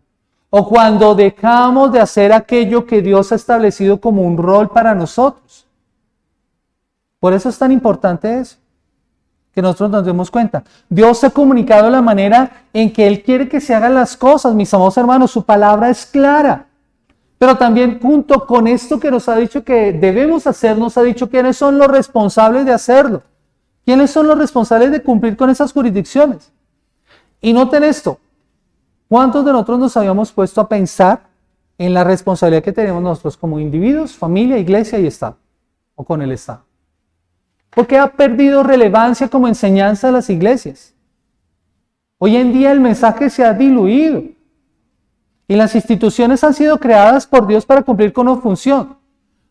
O cuando dejamos de hacer aquello que Dios ha establecido como un rol para nosotros. Por eso es tan importante eso, que nosotros nos demos cuenta. Dios se ha comunicado de la manera en que Él quiere que se hagan las cosas, mis amados hermanos. Su palabra es clara. Pero también junto con esto que nos ha dicho que debemos hacer, nos ha dicho quiénes son los responsables de hacerlo. ¿Quiénes son los responsables de cumplir con esas jurisdicciones? Y noten esto. ¿Cuántos de nosotros nos habíamos puesto a pensar en la responsabilidad que tenemos nosotros como individuos, familia, iglesia y Estado? O con el Estado. Porque ha perdido relevancia como enseñanza de las iglesias. Hoy en día el mensaje se ha diluido. Y las instituciones han sido creadas por Dios para cumplir con una función.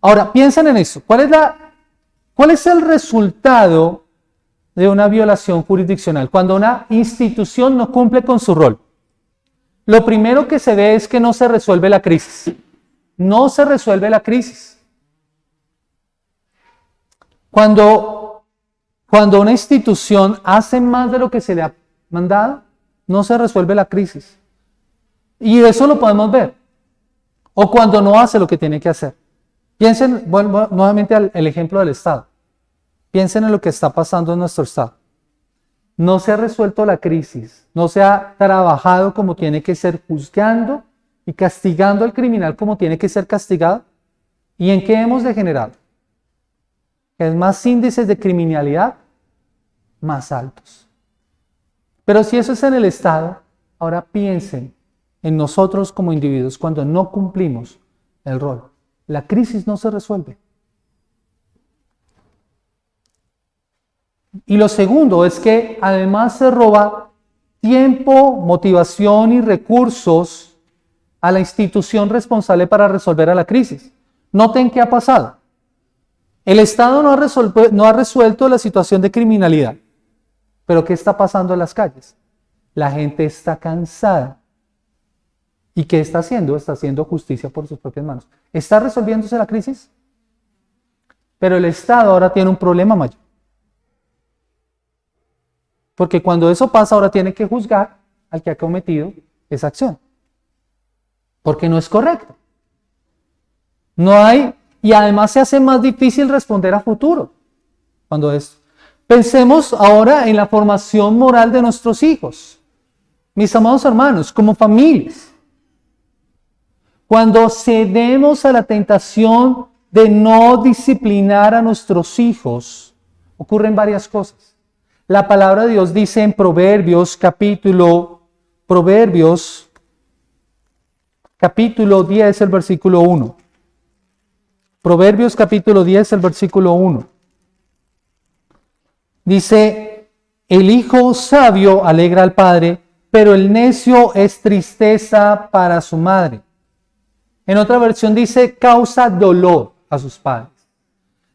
Ahora, piensen en eso. ¿Cuál es el resultado de una violación jurisdiccional? Cuando una institución no cumple con su rol. Lo primero que se ve es que no se resuelve la crisis. No se resuelve la crisis. Cuando una institución hace más de lo que se le ha mandado, no se resuelve la crisis. Y eso lo podemos ver. O cuando no hace lo que tiene que hacer. Piensen, vuelvo nuevamente al ejemplo del Estado. Piensen en lo que está pasando en nuestro Estado. No se ha resuelto la crisis. No se ha trabajado como tiene que ser, juzgando y castigando al criminal como tiene que ser castigado. ¿Y en qué hemos degenerado? Es más índices de criminalidad más altos. Pero si eso es en el Estado, ahora piensen en nosotros como individuos cuando no cumplimos el rol. La crisis no se resuelve. Y lo segundo es que además se roba tiempo, motivación y recursos a la institución responsable para resolver a la crisis. Noten qué ha pasado. El Estado no ha resuelto la situación de criminalidad. Pero ¿qué está pasando en las calles? La gente está cansada. ¿Y qué está haciendo? Está haciendo justicia por sus propias manos. ¿Está resolviéndose la crisis? Pero el Estado ahora tiene un problema mayor. Porque cuando eso pasa, ahora tiene que juzgar al que ha cometido esa acción. Porque no es correcto. No hay, y además se hace más difícil responder a futuro. Cuando es. Pensemos ahora en la formación moral de nuestros hijos. Mis amados hermanos, como familias. Cuando cedemos a la tentación de no disciplinar a nuestros hijos, ocurren varias cosas. La palabra de Dios dice en Proverbios capítulo 10, el versículo 1. Proverbios capítulo 10, el versículo 1. Dice, el hijo sabio alegra al padre, pero el necio es tristeza para su madre. En otra versión dice, causa dolor a sus padres.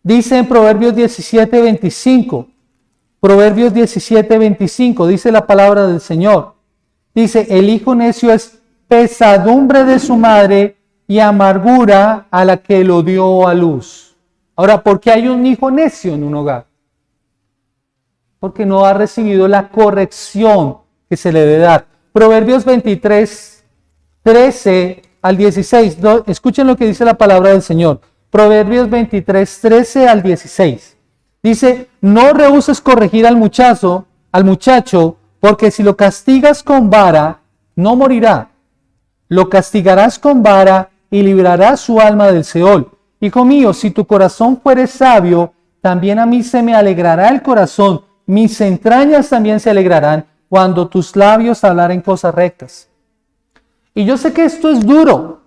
Dice en Proverbios 17, 25. Proverbios 17, 25, dice la palabra del Señor. Dice, el hijo necio es pesadumbre de su madre y amargura a la que lo dio a luz. Ahora, ¿por qué hay un hijo necio en un hogar? Porque no ha recibido la corrección que se le debe dar. Proverbios 23, 13 al 16. Escuchen lo que dice la palabra del Señor. Proverbios 23, 13 al 16. Dice, no rehuses corregir al muchacho, porque si lo castigas con vara, no morirá. Lo castigarás con vara y librarás su alma del Seol. Hijo mío, si tu corazón fuere sabio, también a mí se me alegrará el corazón. Mis entrañas también se alegrarán cuando tus labios hablaren cosas rectas. Y yo sé que esto es duro.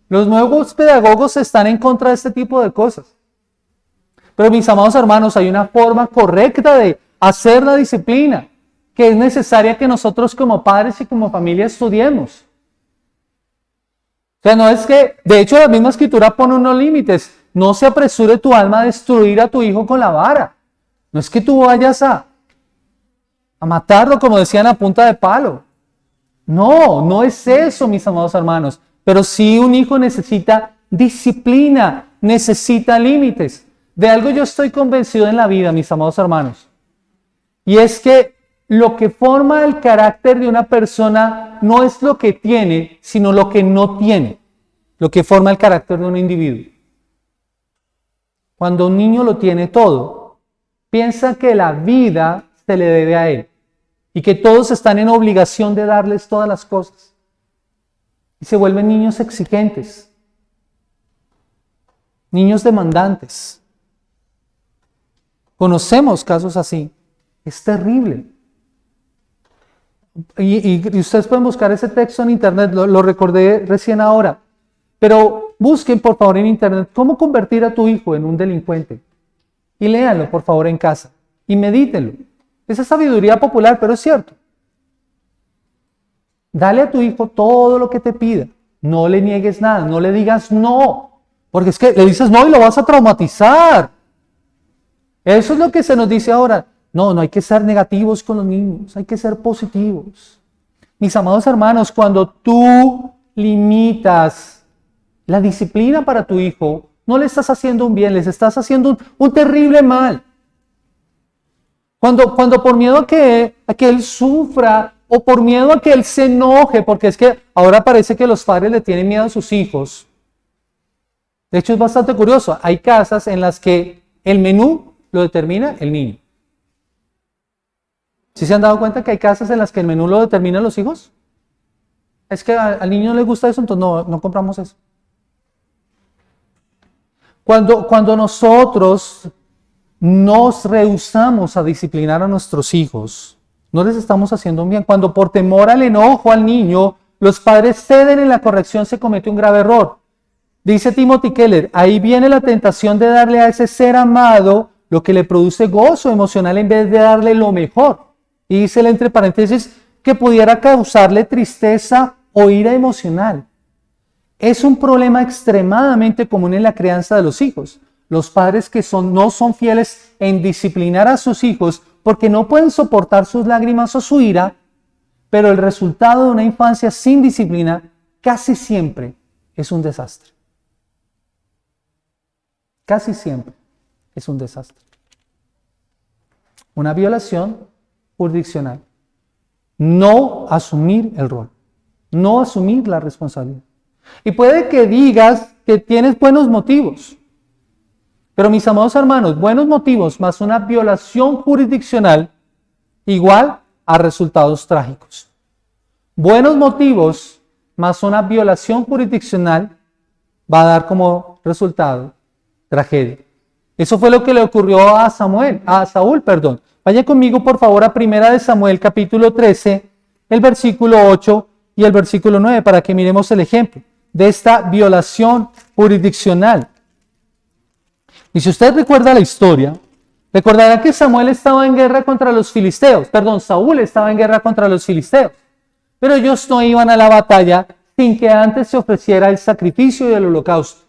Los nuevos pedagogos están en contra de este tipo de cosas. Pero mis amados hermanos, hay una forma correcta de hacer la disciplina que es necesaria que nosotros como padres y como familia estudiemos. O sea, no es que, de hecho la misma escritura pone unos límites. No se apresure tu alma a destruir a tu hijo con la vara. No es que tú vayas a matarlo, como decían, a punta de palo. No, no es eso, mis amados hermanos. Pero sí un hijo necesita disciplina, necesita límites. De algo yo estoy convencido en la vida, mis amados hermanos. Y es que lo que forma el carácter de una persona no es lo que tiene, sino lo que no tiene. Lo que forma el carácter de un individuo. Cuando un niño lo tiene todo, piensa que la vida se le debe a él. Y que todos están en obligación de darles todas las cosas. Y se vuelven niños exigentes. Niños demandantes. Conocemos casos así. Es terrible. Y ustedes pueden buscar ese texto en internet, lo recordé recién ahora. Pero busquen por favor en internet cómo convertir a tu hijo en un delincuente. Y léanlo por favor en casa. Y medítenlo. Esa es sabiduría popular, pero es cierto. Dale a tu hijo todo lo que te pida. No le niegues nada, no le digas no. Porque es que le dices no y lo vas a traumatizar. Eso es lo que se nos dice ahora. No, no hay que ser negativos con los niños, hay que ser positivos. Mis amados hermanos, cuando tú limitas la disciplina para tu hijo, no le estás haciendo un bien, les estás haciendo un terrible mal. Cuando por miedo a que él sufra o por miedo a que él se enoje, porque es que ahora parece que los padres le tienen miedo a sus hijos. De hecho es bastante curioso, hay casas en las que el menú lo determina el niño. ¿Sí se han dado cuenta que hay casas en las que el menú lo determinan los hijos? Es que al niño no le gusta eso, entonces no compramos eso. Cuando nosotros nos rehusamos a disciplinar a nuestros hijos, no les estamos haciendo un bien. Cuando por temor al enojo al niño, los padres ceden en la corrección, se comete un grave error. Dice Timothy Keller, ahí viene la tentación de darle a ese ser amado lo que le produce gozo emocional en vez de darle lo mejor. Y dice entre paréntesis que pudiera causarle tristeza o ira emocional. Es un problema extremadamente común en la crianza de los hijos. Los padres que no son fieles en disciplinar a sus hijos porque no pueden soportar sus lágrimas o su ira, pero el resultado de una infancia sin disciplina casi siempre es un desastre. Casi siempre es un desastre. Una violación jurisdiccional. No asumir el rol. No asumir la responsabilidad. Y puede que digas que tienes buenos motivos. Pero mis amados hermanos, buenos motivos más una violación jurisdiccional igual a resultados trágicos. Buenos motivos más una violación jurisdiccional va a dar como resultado tragedia. Eso fue lo que le ocurrió a Saúl. Vaya conmigo por favor a 1 Samuel capítulo 13, el versículo 8 y el versículo 9 para que miremos el ejemplo de esta violación jurisdiccional. Y si usted recuerda la historia, recordará que Saúl estaba en guerra contra los filisteos. Pero ellos no iban a la batalla sin que antes se ofreciera el sacrificio y el holocausto.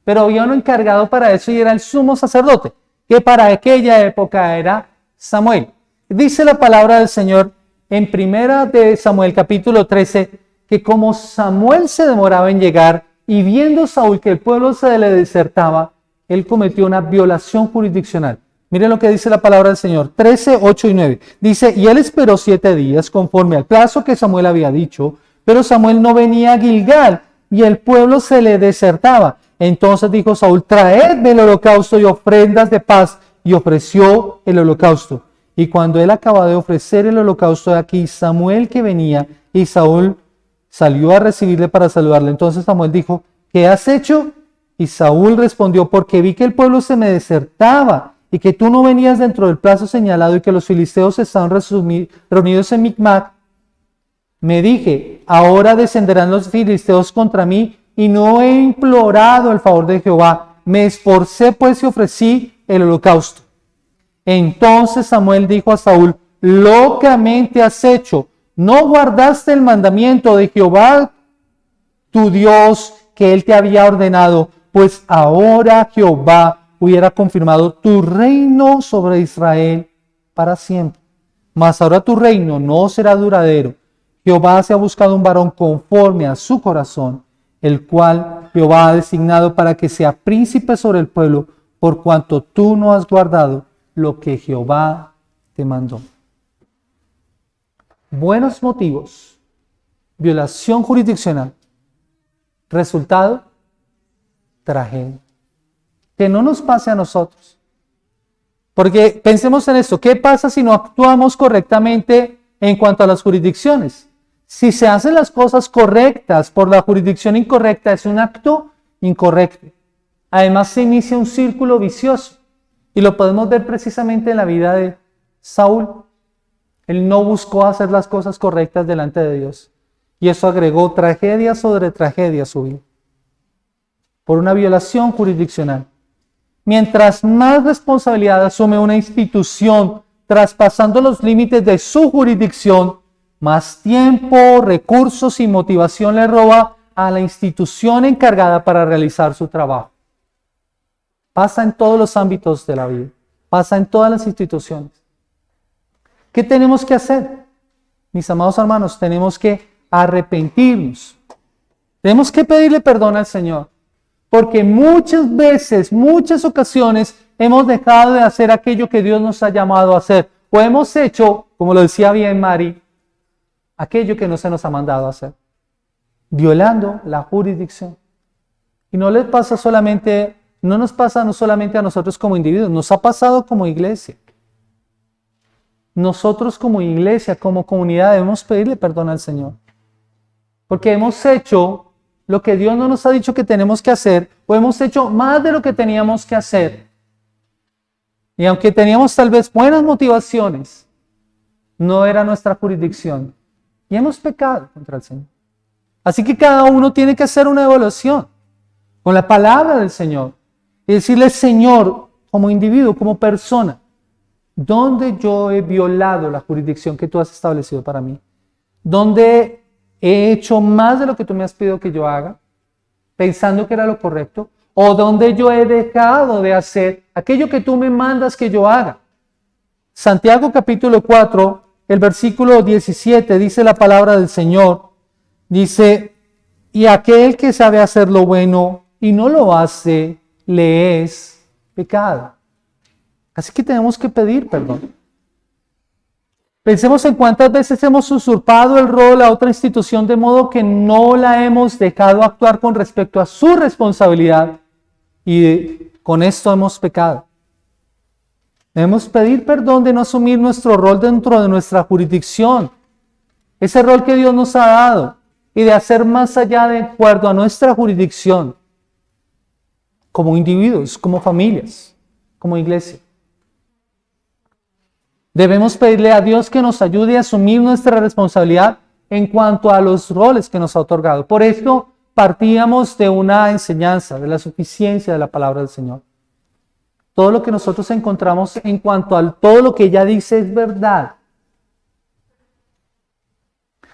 Pero había uno encargado para eso y era el sumo sacerdote, que para aquella época era Samuel. Dice la palabra del Señor en 1 Samuel capítulo 13, que como Samuel se demoraba en llegar y viendo Saúl que el pueblo se le desertaba, él cometió una violación jurisdiccional. Miren lo que dice la palabra del Señor, 13, 8 y 9. Dice, y él esperó 7 días conforme al plazo que Samuel había dicho, pero Samuel no venía a Gilgal y el pueblo se le desertaba. Entonces dijo Saúl, traedme el holocausto y ofrendas de paz, y ofreció el holocausto. Y cuando él acabó de ofrecer el holocausto, de aquí Samuel que venía, y Saúl salió a recibirle para saludarle. Entonces Samuel dijo, ¿qué has hecho? Y Saúl respondió, porque vi que el pueblo se me desertaba, y que tú no venías dentro del plazo señalado, y que los filisteos estaban reunidos en Micmac. Me dije, ahora descenderán los filisteos contra mí, y no he implorado el favor de Jehová. Me esforcé pues y ofrecí el holocausto. Entonces Samuel dijo a Saúl, locamente has hecho, no guardaste el mandamiento de Jehová tu Dios que él te había ordenado, pues ahora Jehová hubiera confirmado tu reino sobre Israel para siempre. Mas ahora tu reino no será duradero. Jehová se ha buscado un varón conforme a su corazón, el cual Jehová ha designado para que sea príncipe sobre el pueblo, por cuanto tú no has guardado lo que Jehová te mandó. Buenos motivos, violación jurisdiccional, resultado, tragedia. Que no nos pase a nosotros. Porque pensemos en esto, ¿qué pasa si no actuamos correctamente en cuanto a las jurisdicciones? Si se hacen las cosas correctas por la jurisdicción incorrecta, es un acto incorrecto. Además se inicia un círculo vicioso. Y lo podemos ver precisamente en la vida de Saúl. Él no buscó hacer las cosas correctas delante de Dios. Y eso agregó tragedia sobre tragedia a su vida. Por una violación jurisdiccional. Mientras más responsabilidad asume una institución traspasando los límites de su jurisdicción, más tiempo, recursos y motivación le roba a la institución encargada para realizar su trabajo. Pasa en todos los ámbitos de la vida. Pasa en todas las instituciones. ¿Qué tenemos que hacer? Mis amados hermanos, tenemos que arrepentirnos. Tenemos que pedirle perdón al Señor. Porque muchas veces, muchas ocasiones, hemos dejado de hacer aquello que Dios nos ha llamado a hacer. O hemos hecho, como lo decía bien Mari, aquello que no se nos ha mandado a hacer. Violando la jurisdicción. Y no les pasa solamente, no nos pasa no solamente a nosotros como individuos, nos ha pasado como iglesia. Nosotros como iglesia, como comunidad, debemos pedirle perdón al Señor. Porque hemos hecho lo que Dios no nos ha dicho que tenemos que hacer, o hemos hecho más de lo que teníamos que hacer. Y aunque teníamos tal vez buenas motivaciones, no era nuestra jurisdicción. Y hemos pecado contra el Señor. Así que cada uno tiene que hacer una evaluación con la palabra del Señor. Y decirle, Señor, como individuo, como persona, ¿dónde yo he violado la jurisdicción que tú has establecido para mí? ¿Dónde he hecho más de lo que tú me has pedido que yo haga, pensando que era lo correcto? ¿O dónde yo he dejado de hacer aquello que tú me mandas que yo haga, Santiago capítulo 4, el versículo 17, dice la palabra del Señor, dice, y aquel que sabe hacer lo bueno y no lo hace, le es pecado. Así que tenemos que pedir perdón. Pensemos en cuántas veces hemos usurpado el rol a otra institución de modo que no la hemos dejado actuar con respecto a su responsabilidad y con esto hemos pecado. Debemos pedir perdón de no asumir nuestro rol dentro de nuestra jurisdicción, ese rol que Dios nos ha dado, y de hacer más allá de acuerdo a nuestra jurisdicción, como individuos, como familias, como iglesia. Debemos pedirle a Dios que nos ayude a asumir nuestra responsabilidad en cuanto a los roles que nos ha otorgado. Por esto partíamos de una enseñanza, de la suficiencia de la palabra del Señor. Todo lo que nosotros encontramos en cuanto a todo lo que ella dice es verdad.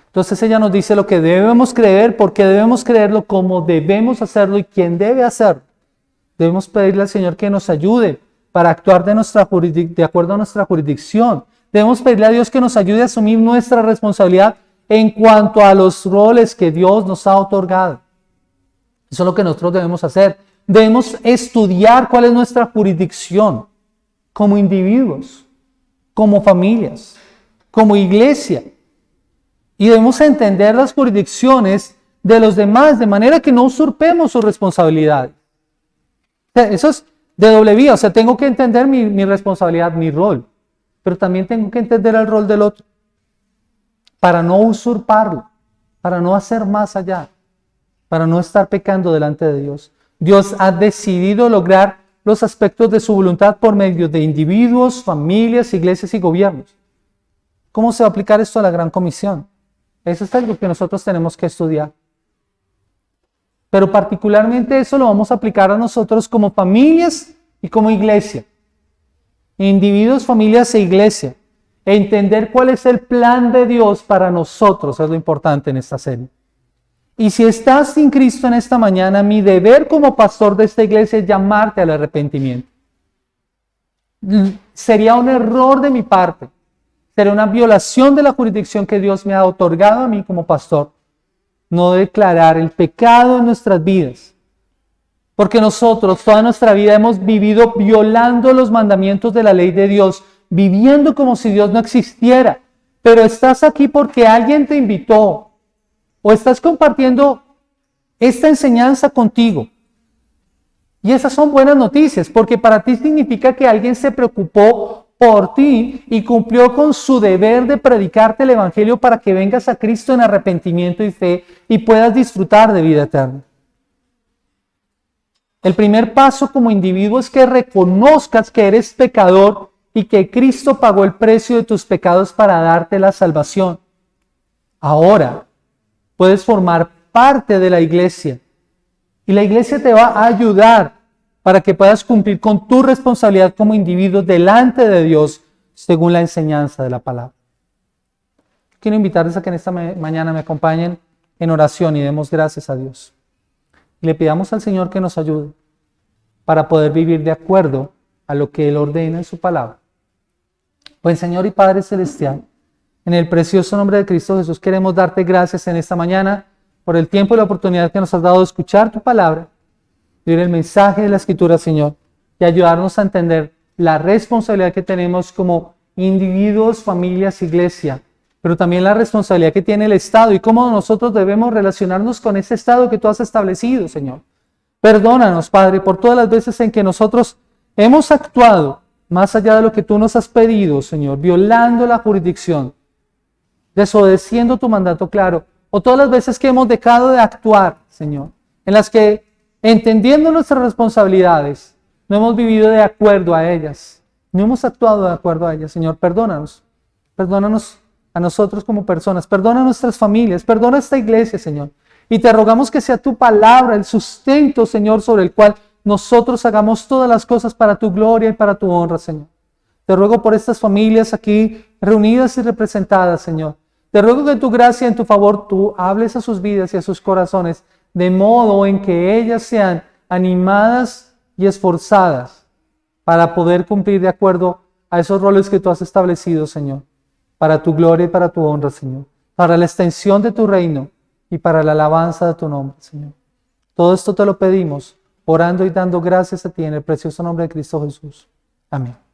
Entonces ella nos dice lo que debemos creer, por qué debemos creerlo, cómo debemos hacerlo y quién debe hacerlo. Debemos pedirle al Señor que nos ayude para actuar de acuerdo a nuestra jurisdicción. Debemos pedirle a Dios que nos ayude a asumir nuestra responsabilidad en cuanto a los roles que Dios nos ha otorgado. Eso es lo que nosotros debemos hacer. Debemos estudiar cuál es nuestra jurisdicción como individuos, como familias, como iglesia. Y debemos entender las jurisdicciones de los demás de manera que no usurpemos sus responsabilidades. Eso es de doble vía, o sea, tengo que entender mi responsabilidad, mi rol, pero también tengo que entender el rol del otro para no usurparlo, para no hacer más allá, para no estar pecando delante de Dios. Dios ha decidido lograr los aspectos de su voluntad por medio de individuos, familias, iglesias y gobiernos. ¿Cómo se va a aplicar esto a la Gran Comisión? Eso es algo que nosotros tenemos que estudiar. Pero particularmente eso lo vamos a aplicar a nosotros como familias y como iglesia. Individuos, familias e iglesia. Entender cuál es el plan de Dios para nosotros es lo importante en esta serie. Y si estás sin Cristo en esta mañana, mi deber como pastor de esta iglesia es llamarte al arrepentimiento. Sería un error de mi parte. Sería una violación de la jurisdicción que Dios me ha otorgado a mí como pastor. No declarar el pecado en nuestras vidas. Porque nosotros toda nuestra vida hemos vivido violando los mandamientos de la ley de Dios, viviendo como si Dios no existiera. Pero estás aquí porque alguien te invitó o estás compartiendo esta enseñanza contigo. Y esas son buenas noticias, porque para ti significa que alguien se preocupó por ti y cumplió con su deber de predicarte el evangelio para que vengas a Cristo en arrepentimiento y fe y puedas disfrutar de vida eterna. El primer paso como individuo es que reconozcas que eres pecador y que Cristo pagó el precio de tus pecados para darte la salvación. Ahora puedes formar parte de la iglesia y la iglesia te va a ayudar para que puedas cumplir con tu responsabilidad como individuo delante de Dios, según la enseñanza de la palabra. Quiero invitarles a que en esta mañana me acompañen en oración y demos gracias a Dios. Y le pidamos al Señor que nos ayude para poder vivir de acuerdo a lo que Él ordena en su palabra. Pues Señor y Padre Celestial, en el precioso nombre de Cristo Jesús queremos darte gracias en esta mañana por el tiempo y la oportunidad que nos has dado de escuchar tu palabra, vivir el mensaje de la Escritura, Señor, y ayudarnos a entender la responsabilidad que tenemos como individuos, familias, iglesia, pero también la responsabilidad que tiene el Estado y cómo nosotros debemos relacionarnos con ese Estado que tú has establecido, Señor. Perdónanos, Padre, por todas las veces en que nosotros hemos actuado más allá de lo que tú nos has pedido, Señor, violando la jurisdicción, desobedeciendo tu mandato claro, o todas las veces que hemos dejado de actuar, Señor, en las que, entendiendo nuestras responsabilidades, no hemos vivido de acuerdo a ellas, no hemos actuado de acuerdo a ellas. Señor, perdónanos a nosotros como personas, perdona a nuestras familias, perdona a esta iglesia, Señor, y te rogamos que sea tu palabra el sustento, Señor, sobre el cual nosotros hagamos todas las cosas para tu gloria y para tu honra, Señor. Te ruego por estas familias aquí reunidas y representadas, Señor. Te ruego que en tu gracia y en tu favor tú hables a sus vidas y a sus corazones, de modo en que ellas sean animadas y esforzadas para poder cumplir de acuerdo a esos roles que tú has establecido, Señor, para tu gloria y para tu honra, Señor, para la extensión de tu reino y para la alabanza de tu nombre, Señor. Todo esto te lo pedimos, orando y dando gracias a ti en el precioso nombre de Cristo Jesús. Amén.